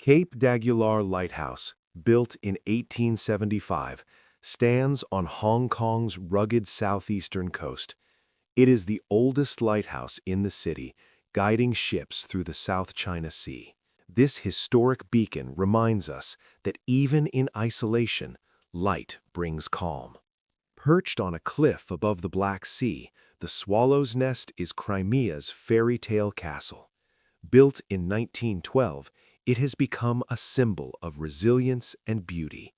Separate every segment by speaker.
Speaker 1: Cape d'Aguilar Lighthouse, built in 1875, stands on Hong Kong's rugged southeastern coast. It is the oldest lighthouse in the city, guiding ships through the South China Sea. This historic beacon reminds us that even in isolation, light brings calm. Perched on a cliff above the Black Sea, the Swallow's Nest is Crimea's fairy tale castle. Built in 1912, it has become a symbol of resilience and beauty.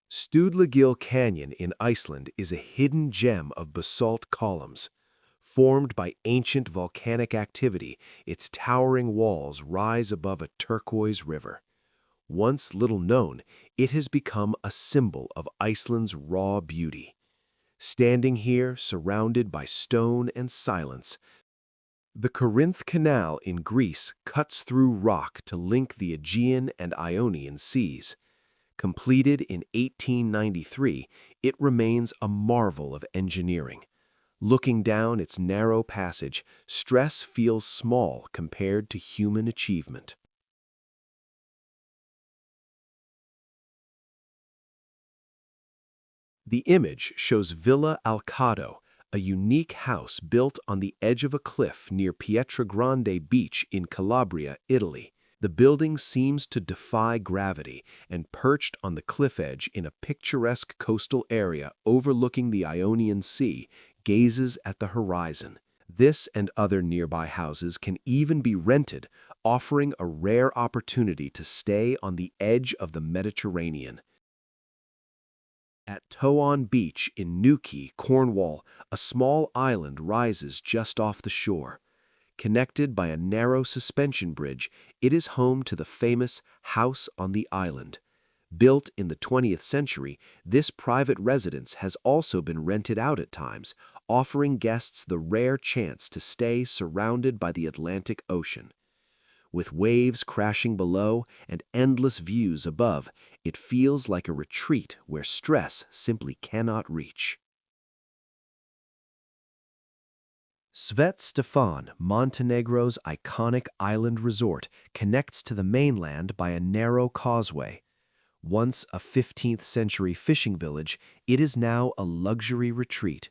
Speaker 1: Sturlugill Canyon in Iceland is a hidden gem of basalt columns. Formed by ancient volcanic activity, its towering walls rise above a turquoise river. Once little known, it has become a symbol of Iceland's raw beauty. Standing here, surrounded by stone and silence, the Corinth Canal in Greece cuts through rock to link the Aegean and Ionian seas. Completed in 1893, it remains a marvel of engineering. Looking down its narrow passage, stress feels small compared to human achievement. The image shows Villa Alcado, a unique house built on the edge of a cliff near Pietragrande Beach in Calabria, Italy. The building seems to defy gravity and perched on the cliff edge in a picturesque coastal area overlooking the Ionian Sea, gazes at the horizon. This and other nearby houses can even be rented, offering a rare opportunity to stay on the edge of the Mediterranean. At Towan Beach in Newquay, Cornwall, a small island rises just off the shore. Connected by a narrow suspension bridge, it is home to the famous House on the Island. Built in the 20th century, this private residence has also been rented out at times, offering guests the rare chance to stay surrounded by the Atlantic Ocean. With waves crashing below and endless views above, it feels like a retreat where stress simply cannot reach. Svet Stefan, Montenegro's iconic island resort, connects to the mainland by a narrow causeway. Once a 15th-century fishing village, it is now a luxury retreat.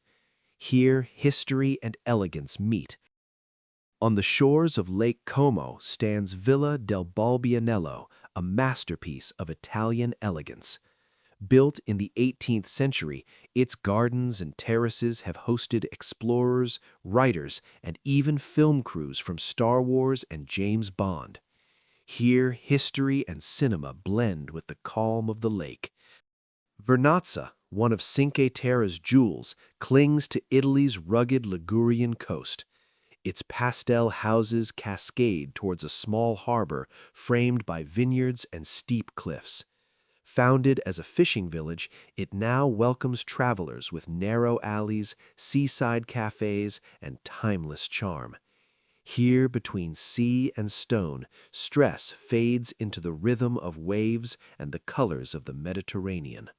Speaker 1: Here, history and elegance meet. On the shores of Lake Como stands Villa del Balbianello, a masterpiece of Italian elegance. Built in the 18th century, its gardens and terraces have hosted explorers, writers, and even film crews from Star Wars and James Bond. Here, history and cinema blend with the calm of the lake. Vernazza, one of Cinque Terre's jewels, clings to Italy's rugged Ligurian coast. Its pastel houses cascade towards a small harbor framed by vineyards and steep cliffs. Founded as a fishing village, it now welcomes travelers with narrow alleys, seaside cafes, and timeless charm. Here, between sea and stone, stress fades into the rhythm of waves and the colors of the Mediterranean.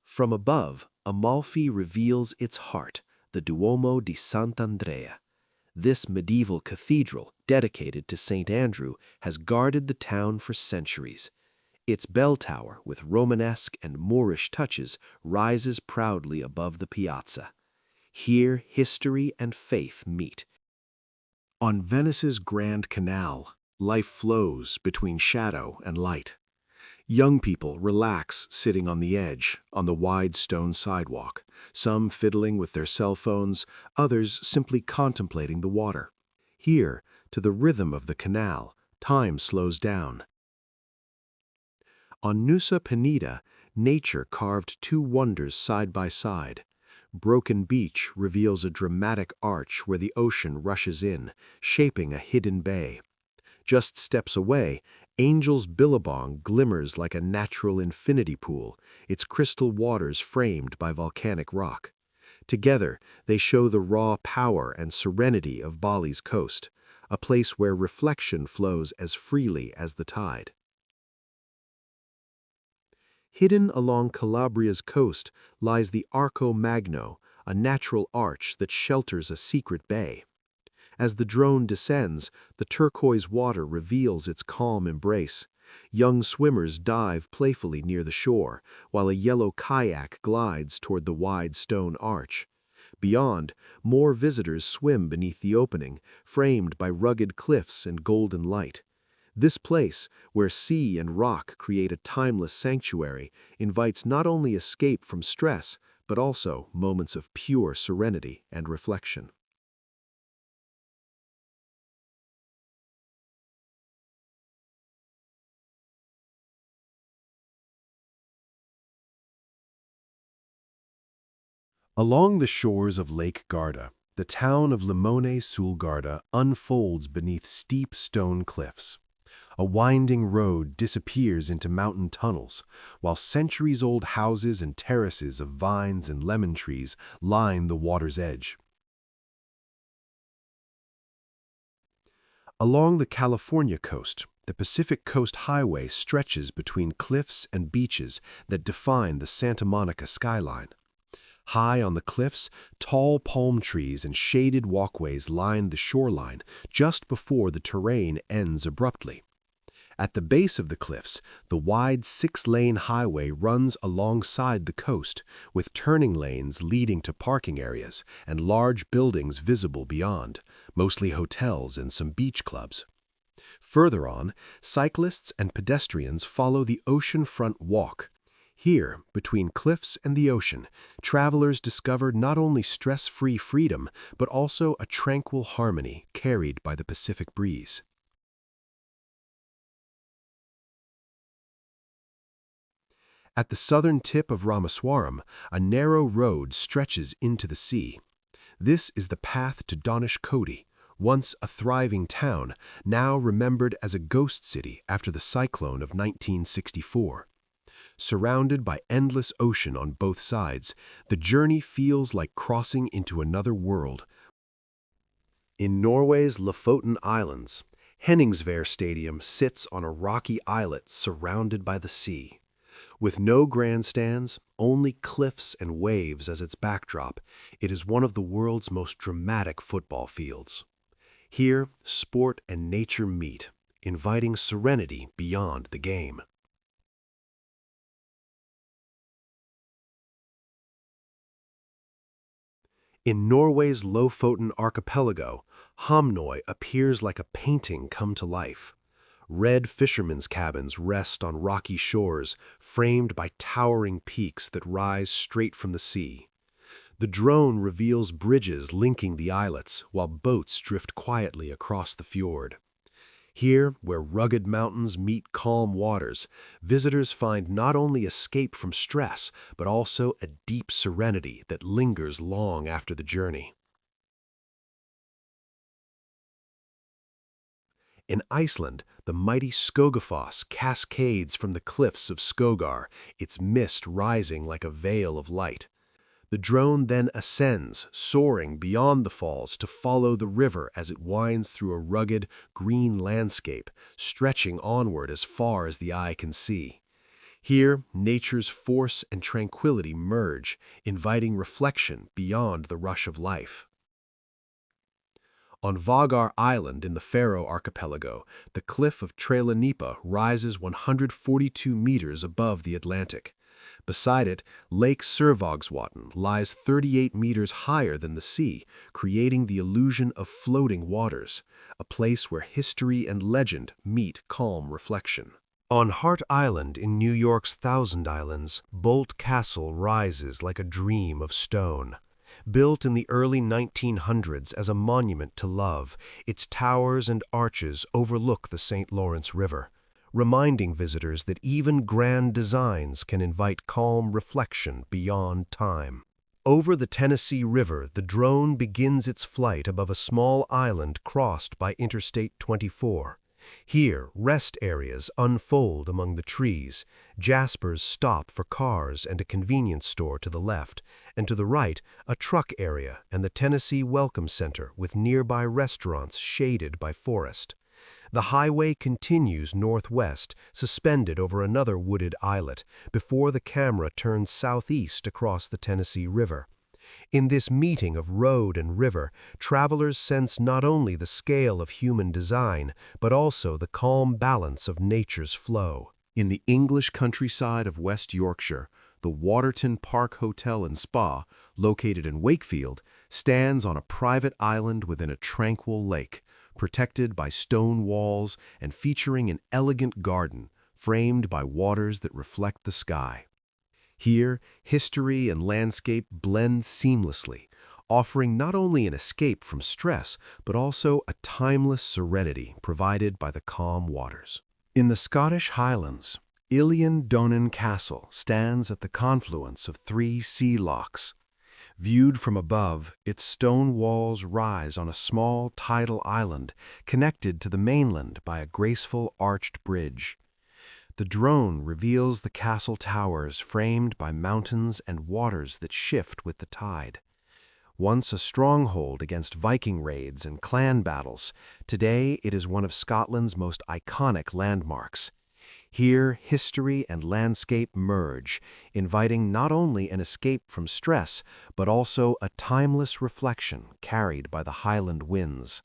Speaker 1: From above, Amalfi reveals its heart, the Duomo di Sant'Andrea. This medieval cathedral, dedicated to St. Andrew, has guarded the town for centuries. Its bell tower, with Romanesque and Moorish touches, rises proudly above the piazza. Here, history and faith meet. On Venice's Grand Canal, life flows between shadow and light. Young people relax sitting on the edge, on the wide stone sidewalk, some fiddling with their cell phones, others simply contemplating the water. Here, to the rhythm of the canal, time slows down. On Nusa Penida, nature carved two wonders side by side. Broken Beach reveals a dramatic arch where the ocean rushes in, shaping a hidden bay. Just steps away, Angel's Billabong glimmers like a natural infinity pool, its crystal waters framed by volcanic rock. Together, they show the raw power and serenity of Bali's coast, a place where reflection flows as freely as the tide. Hidden along Calabria's coast lies the Arco Magno, a natural arch that shelters a secret bay. As the drone descends, the turquoise water reveals its calm embrace. Young swimmers dive playfully near the shore, while a yellow kayak glides toward the wide stone arch. Beyond, more visitors swim beneath the opening, framed by rugged cliffs and golden light. This place, where sea and rock create a timeless sanctuary, invites not only escape from stress, but also moments of pure serenity and reflection. Along the shores of Lake Garda, the town of Limone sul Garda unfolds beneath steep stone cliffs. A winding road disappears into mountain tunnels, while centuries-old houses and terraces of vines and lemon trees line the water's edge. Along the California coast, the Pacific Coast Highway stretches between cliffs and beaches that define the Santa Monica skyline. High on the cliffs, tall palm trees and shaded walkways line the shoreline just before the terrain ends abruptly. At the base of the cliffs, the wide six-lane highway runs alongside the coast, with turning lanes leading to parking areas and large buildings visible beyond, mostly hotels and some beach clubs. Further on, cyclists and pedestrians follow the oceanfront walk. Here, between cliffs and the ocean, travelers discover not only stress-free freedom, but also a tranquil harmony carried by the Pacific breeze. At the southern tip of Ramaswaram, a narrow road stretches into the sea. This is the path to Dhanishkodi, once a thriving town, now remembered as a ghost city after the cyclone of 1964. Surrounded by endless ocean on both sides, the journey feels like crossing into another world. In Norway's Lofoten Islands, Henningsvær Stadium sits on a rocky islet surrounded by the sea. With no grandstands, only cliffs and waves as its backdrop, it is one of the world's most dramatic football fields. Here, sport and nature meet, inviting serenity beyond the game. In Norway's Lofoten archipelago, Hamnøy appears like a painting come to life. Red fishermen's cabins rest on rocky shores, framed by towering peaks that rise straight from the sea. The drone reveals bridges linking the islets, while boats drift quietly across the fjord. Here, where rugged mountains meet calm waters, visitors find not only escape from stress, but also a deep serenity that lingers long after the journey. In Iceland, the mighty Skogafoss cascades from the cliffs of Skogar, its mist rising like a veil of light. The drone then ascends, soaring beyond the falls to follow the river as it winds through a rugged, green landscape, stretching onward as far as the eye can see. Here, nature's force and tranquility merge, inviting reflection beyond the rush of life. On Vagar Island in the Faroe archipelago, the cliff of Trelanipa rises 142 meters above the Atlantic. Beside it, Lake Survagsvatn lies 38 meters higher than the sea, creating the illusion of floating waters, a place where history and legend meet calm reflection. On Hart Island in New York's Thousand Islands, Bolt Castle rises like a dream of stone. Built in the early 1900s as a monument to love, its towers and arches overlook the St. Lawrence River, reminding visitors that even grand designs can invite calm reflection beyond time. Over the Tennessee River, the drone begins its flight above a small island crossed by Interstate 24. Here, rest areas unfold among the trees, jaspers stop for cars and a convenience store to the left, and to the right, a truck area and the Tennessee Welcome Center with nearby restaurants shaded by forest. The highway continues northwest, suspended over another wooded islet, before the camera turns southeast across the Tennessee River. In this meeting of road and river, travelers sense not only the scale of human design, but also the calm balance of nature's flow. In the English countryside of West Yorkshire, the Waterton Park Hotel and Spa, located in Wakefield, stands on a private island within a tranquil lake, protected by stone walls and featuring an elegant garden framed by waters that reflect the sky. Here, history and landscape blend seamlessly, offering not only an escape from stress, but also a timeless serenity provided by the calm waters. In the Scottish Highlands, Ilion Donan Castle stands at the confluence of three sea lochs. Viewed from above, its stone walls rise on a small tidal island connected to the mainland by a graceful arched bridge. The drone reveals the castle towers framed by mountains and waters that shift with the tide. Once a stronghold against Viking raids and clan battles, today it is one of Scotland's most iconic landmarks. Here, history and landscape merge, inviting not only an escape from stress, but also a timeless reflection carried by the Highland winds.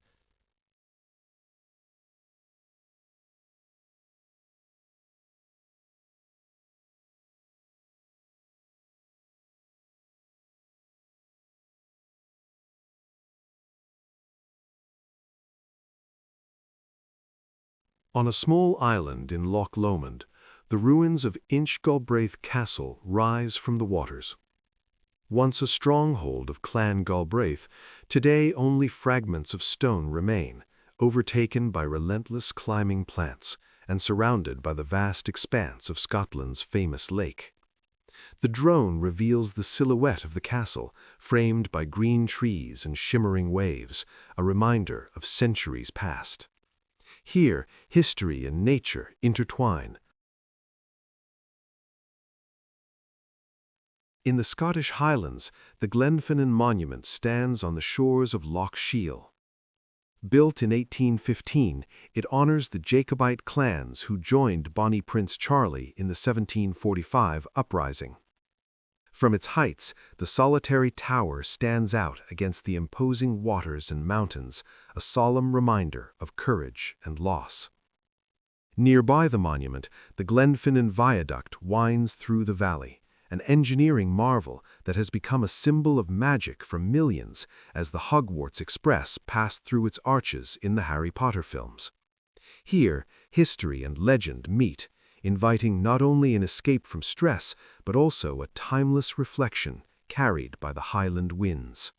Speaker 1: On a small island in Loch Lomond, the ruins of Inch Galbraith Castle rise from the waters. Once a stronghold of Clan Galbraith, today only fragments of stone remain, overtaken by relentless climbing plants and surrounded by the vast expanse of Scotland's famous lake. The drone reveals the silhouette of the castle, framed by green trees and shimmering waves, a reminder of centuries past. Here, history and nature intertwine. In the Scottish Highlands, the Glenfinnan Monument stands on the shores of Loch Shiel. Built in 1815, it honors the Jacobite clans who joined Bonnie Prince Charlie in the 1745 uprising. From its heights, the solitary tower stands out against the imposing waters and mountains, a solemn reminder of courage and loss. Nearby the monument, the Glenfinnan Viaduct winds through the valley, an engineering marvel that has become a symbol of magic for millions as the Hogwarts Express passed through its arches in the Harry Potter films. Here, history and legend meet, inviting not only an escape from stress, but also a timeless reflection carried by the Highland winds.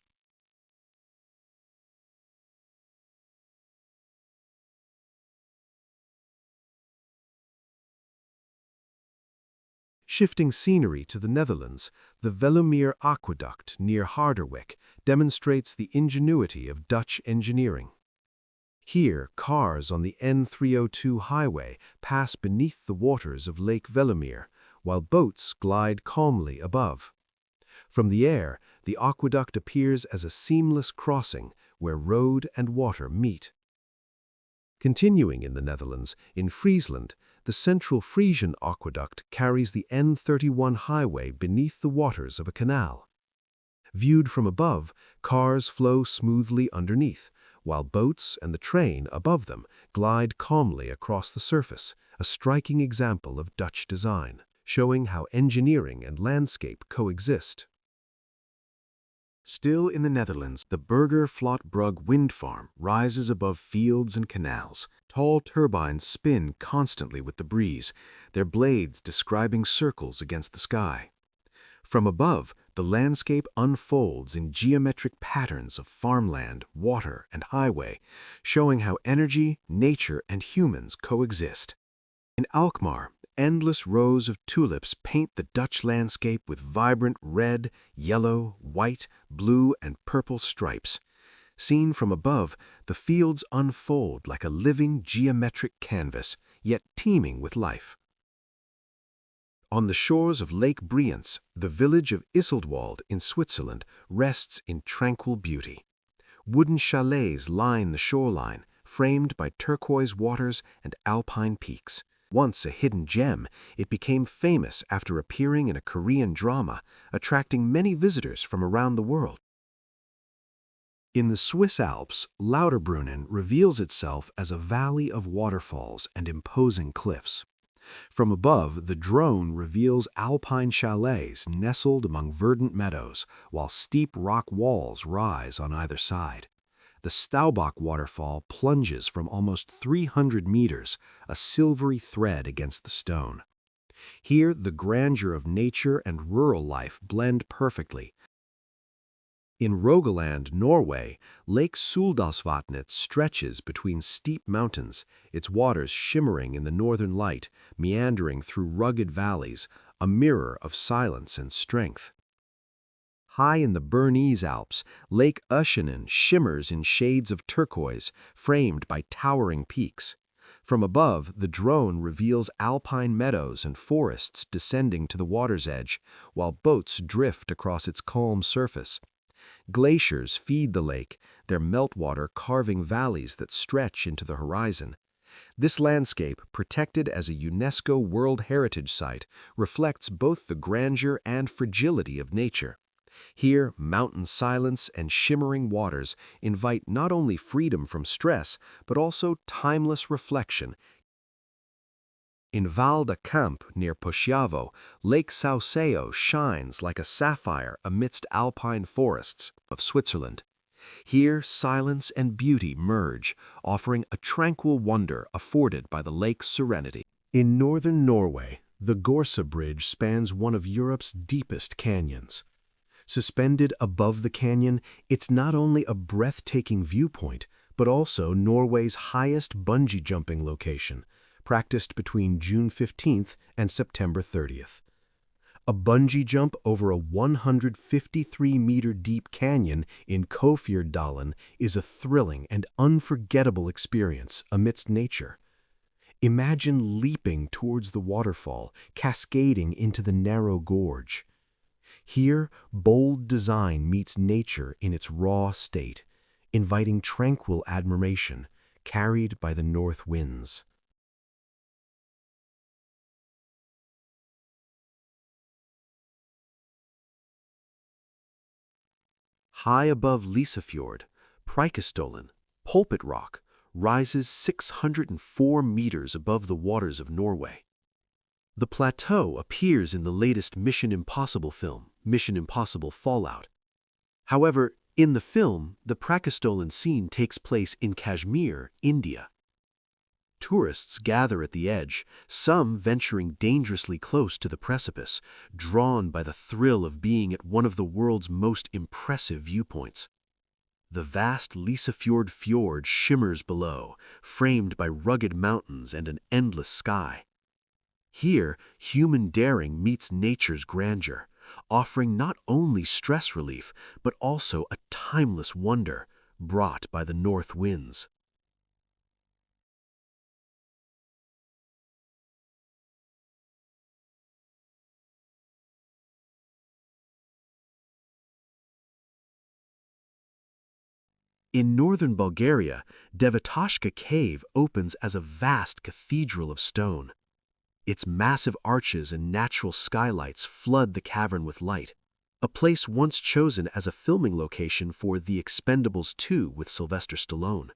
Speaker 1: Shifting scenery to the Netherlands, the Veluwemeer Aqueduct near Harderwijk demonstrates the ingenuity of Dutch engineering. Here, cars on the N302 highway pass beneath the waters of Lake Veluwemeer, while boats glide calmly above. From the air, the aqueduct appears as a seamless crossing where road and water meet. Continuing in the Netherlands, in Friesland, the Central Frisian Aqueduct carries the N31 highway beneath the waters of a canal. Viewed from above, cars flow smoothly underneath, while boats and the train above them glide calmly across the surface, a striking example of Dutch design, showing how engineering and landscape coexist. Still in the Netherlands, the Burger Flottbrug wind farm rises above fields and canals. Tall turbines spin constantly with the breeze, their blades describing circles against the sky. From above, the landscape unfolds in geometric patterns of farmland, water, and highway, showing how energy, nature, and humans coexist. In Alkmaar, endless rows of tulips paint the Dutch landscape with vibrant red, yellow, white, blue, and purple stripes. Seen from above, the fields unfold like a living geometric canvas, yet teeming with life. On the shores of Lake Brienz, the village of Isseldwald in Switzerland rests in tranquil beauty. Wooden chalets line the shoreline, framed by turquoise waters and alpine peaks. Once a hidden gem, it became famous after appearing in a Korean drama, attracting many visitors from around the world. In the Swiss Alps, Lauterbrunnen reveals itself as a valley of waterfalls and imposing cliffs. From above, the drone reveals alpine chalets nestled among verdant meadows, while steep rock walls rise on either side. The Staubach waterfall plunges from almost 300 meters, a silvery thread against the stone. Here, the grandeur of nature and rural life blend perfectly. In Rogaland, Norway, Lake Suldalsvatnet stretches between steep mountains, its waters shimmering in the northern light, meandering through rugged valleys, a mirror of silence and strength. High in the Bernese Alps, Lake Oeschinen shimmers in shades of turquoise, framed by towering peaks. From above, the drone reveals alpine meadows and forests descending to the water's edge, while boats drift across its calm surface. Glaciers feed the lake, their meltwater carving valleys that stretch into the horizon. This landscape, protected as a UNESCO World Heritage Site, reflects both the grandeur and fragility of nature. Here, mountain silence and shimmering waters invite not only freedom from stress, but also timeless reflection. In Val de Camp, near Poschiavo, Lake Sauceo shines like a sapphire amidst alpine forests of Switzerland. Here, silence and beauty merge, offering a tranquil wonder afforded by the lake's serenity. In northern Norway, the Gorsa Bridge spans one of Europe's deepest canyons. Suspended above the canyon, it's not only a breathtaking viewpoint, but also Norway's highest bungee jumping location, practiced between June 15th and September 30th. A bungee jump over a 153-meter deep canyon in Kofjorddalen is a thrilling and unforgettable experience amidst nature. Imagine leaping towards the waterfall, cascading into the narrow gorge. Here, bold design meets nature in its raw state, inviting tranquil admiration, carried by the north winds. High above Lysefjord, Preikestolen, Pulpit Rock, rises 604 meters above the waters of Norway. The plateau appears in the latest Mission Impossible film, Mission Impossible Fallout. However, in the film, the Preikestolen scene takes place in Kashmir, India. Tourists gather at the edge, some venturing dangerously close to the precipice, drawn by the thrill of being at one of the world's most impressive viewpoints. The vast Lysefjord fjord shimmers below, framed by rugged mountains and an endless sky. Here, human daring meets nature's grandeur, offering not only stress relief, but also a timeless wonder brought by the north winds. In northern Bulgaria, Devitashka Cave opens as a vast cathedral of stone. Its massive arches and natural skylights flood the cavern with light, a place once chosen as a filming location for The Expendables 2 with Sylvester Stallone.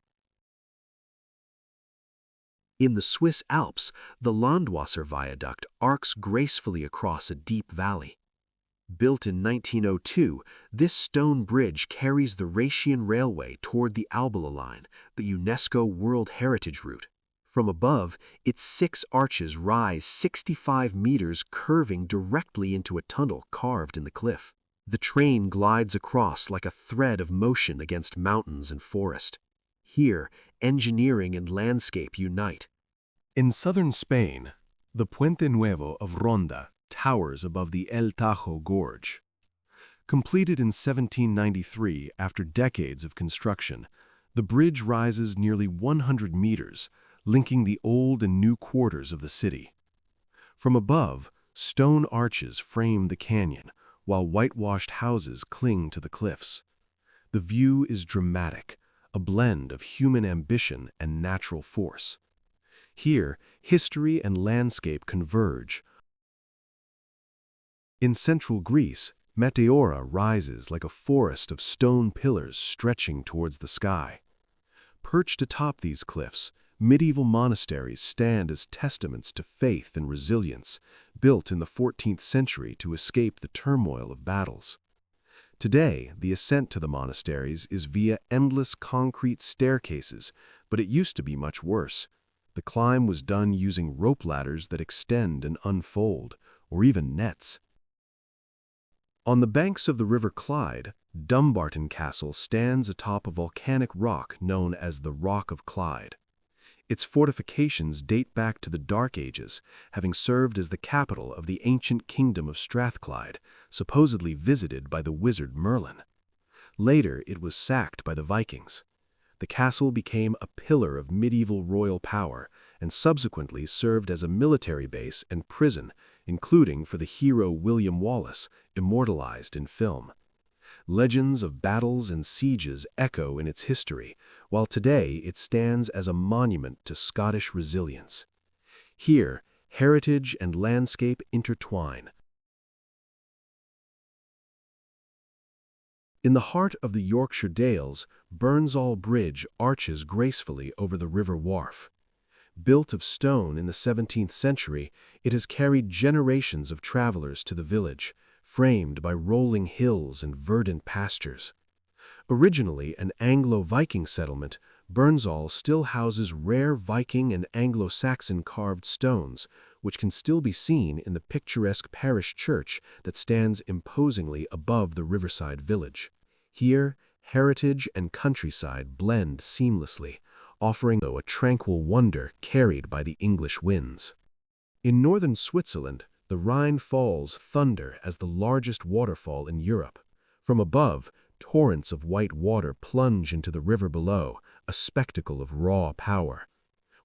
Speaker 1: In the Swiss Alps, the Landwasser Viaduct arcs gracefully across a deep valley. Built in 1902, this stone bridge carries the Rhaetian Railway toward the Albula Line, the UNESCO World Heritage Route. From above, its 6 arches rise 65 meters, curving directly into a tunnel carved in the cliff. The train glides across like a thread of motion against mountains and forest. Here, engineering and landscape unite. In southern Spain, the Puente Nuevo of Ronda towers above the El Tajo Gorge. Completed in 1793 after decades of construction, the bridge rises nearly 100 meters, linking the old and new quarters of the city. From above, stone arches frame the canyon, while whitewashed houses cling to the cliffs. The view is dramatic, a blend of human ambition and natural force. Here, history and landscape converge. In central Greece, Meteora rises like a forest of stone pillars stretching towards the sky. Perched atop these cliffs, medieval monasteries stand as testaments to faith and resilience, built in the 14th century to escape the turmoil of battles. Today, the ascent to the monasteries is via endless concrete staircases, but it used to be much worse. The climb was done using rope ladders that extend and unfold, or even nets. On the banks of the River Clyde, Dumbarton Castle stands atop a volcanic rock known as the Rock of Clyde. Its fortifications date back to the Dark Ages, having served as the capital of the ancient kingdom of Strathclyde, supposedly visited by the wizard Merlin. Later, it was sacked by the Vikings. The castle became a pillar of medieval royal power and subsequently served as a military base and prison, including for the hero William Wallace, immortalized in film. Legends of battles and sieges echo in its history, while today it stands as a monument to Scottish resilience. Here, heritage and landscape intertwine. In the heart of the Yorkshire Dales, Burnsall Bridge arches gracefully over the River Wharfe. Built of stone in the 17th century, it has carried generations of travelers to the village, framed by rolling hills and verdant pastures. Originally an Anglo-Viking settlement, Burnsall still houses rare Viking and Anglo-Saxon carved stones, which can still be seen in the picturesque parish church that stands imposingly above the riverside village. Here, heritage and countryside blend seamlessly, offering a tranquil wonder carried by the English winds. In northern Switzerland, the Rhine Falls thunder as the largest waterfall in Europe. From above, torrents of white water plunge into the river below, a spectacle of raw power.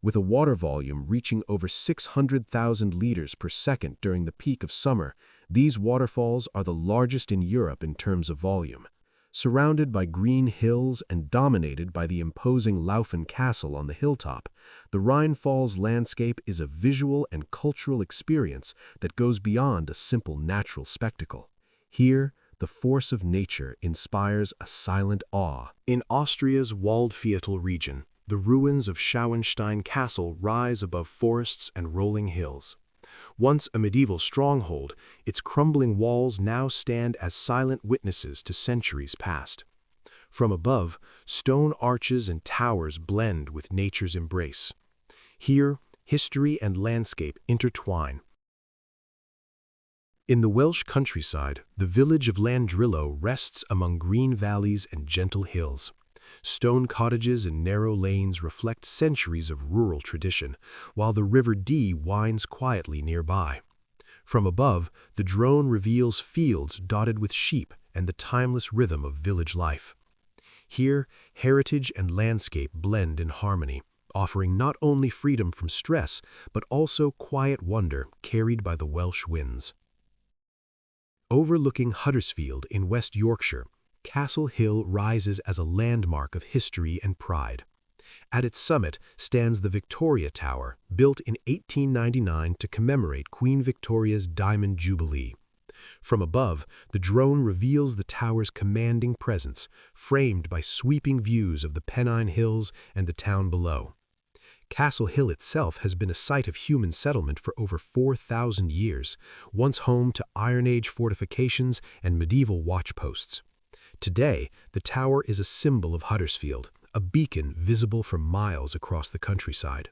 Speaker 1: With a water volume reaching over 600,000 liters per second during the peak of summer, these waterfalls are the largest in Europe in terms of volume. Surrounded by green hills and dominated by the imposing Laufen Castle on the hilltop, the Rhine Falls landscape is a visual and cultural experience that goes beyond a simple natural spectacle. Here, the force of nature inspires a silent awe. In Austria's Waldviertel region, the ruins of Schauenstein Castle rise above forests and rolling hills. Once a medieval stronghold, its crumbling walls now stand as silent witnesses to centuries past. From above, stone arches and towers blend with nature's embrace. Here, history and landscape intertwine. In the Welsh countryside, the village of Llandrillo rests among green valleys and gentle hills. Stone cottages and narrow lanes reflect centuries of rural tradition, while the River Dee winds quietly nearby. From above, the drone reveals fields dotted with sheep and the timeless rhythm of village life. Here, heritage and landscape blend in harmony, offering not only freedom from stress, but also quiet wonder carried by the Welsh winds. Overlooking Huddersfield in West Yorkshire, Castle Hill rises as a landmark of history and pride. At its summit stands the Victoria Tower, built in 1899 to commemorate Queen Victoria's Diamond Jubilee. From above, the drone reveals the tower's commanding presence, framed by sweeping views of the Pennine Hills and the town below. Castle Hill itself has been a site of human settlement for over 4,000 years, once home to Iron Age fortifications and medieval watchposts. Today, the tower is a symbol of Huddersfield, a beacon visible for miles across the countryside.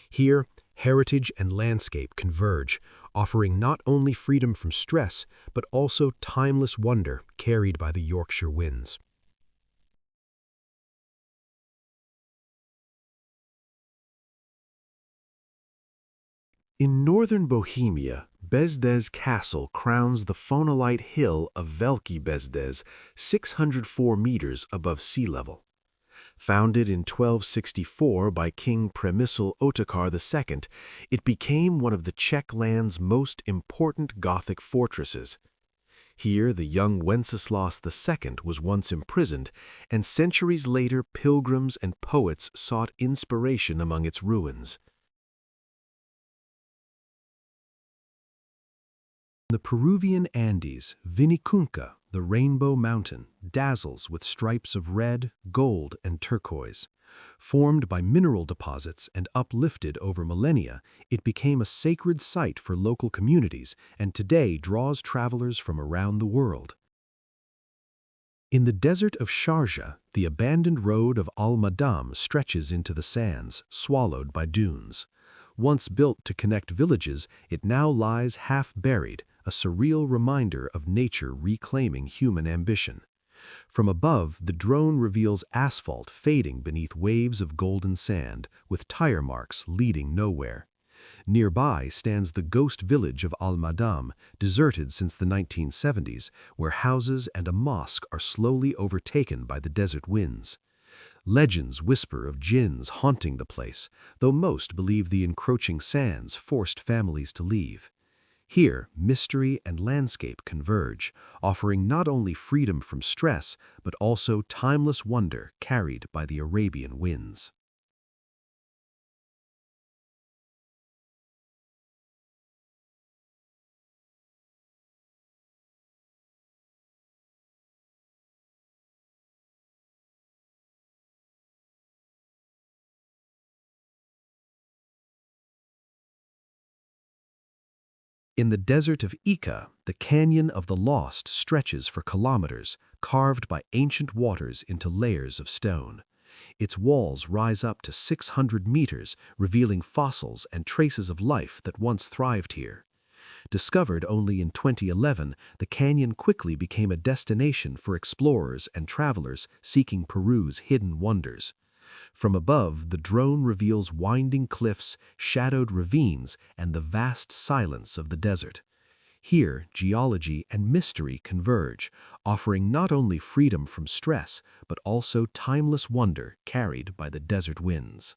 Speaker 1: Here, heritage and landscape converge, offering not only freedom from stress, but also timeless wonder carried by the Yorkshire winds. In northern Bohemia, Bezdez Castle crowns the phonolite hill of Veliki Bezdez, 604 meters above sea level. Founded in 1264 by King Přemysl Otakar II, it became one of the Czech land's most important Gothic fortresses. Here, the young Wenceslaus II was once imprisoned, and centuries later pilgrims and poets sought inspiration among its ruins. The Peruvian Andes, Vinicunca, the Rainbow Mountain, dazzles with stripes of red, gold, and turquoise. Formed by mineral deposits and uplifted over millennia, it became a sacred site for local communities and today draws travelers from around the world. In the desert of Sharjah, the abandoned road of Al Madam stretches into the sands, swallowed by dunes. Once built to connect villages, it now lies half-buried, a surreal reminder of nature reclaiming human ambition. From above, the drone reveals asphalt fading beneath waves of golden sand, with tire marks leading nowhere. Nearby stands the ghost village of Al Madam, deserted since the 1970s, where houses and a mosque are slowly overtaken by the desert winds. Legends whisper of jinns haunting the place, though most believe the encroaching sands forced families to leave. Here, mystery and landscape converge, offering not only freedom from stress, but also timeless wonder carried by the Arabian winds. In the desert of Ica, the Canyon of the Lost stretches for kilometers, carved by ancient waters into layers of stone. Its walls rise up to 600 meters, revealing fossils and traces of life that once thrived here. Discovered only in 2011, the canyon quickly became a destination for explorers and travelers seeking Peru's hidden wonders. From above, the drone reveals winding cliffs, shadowed ravines, and the vast silence of the desert. Here, geology and mystery converge, offering not only freedom from stress, but also timeless wonder carried by the desert winds.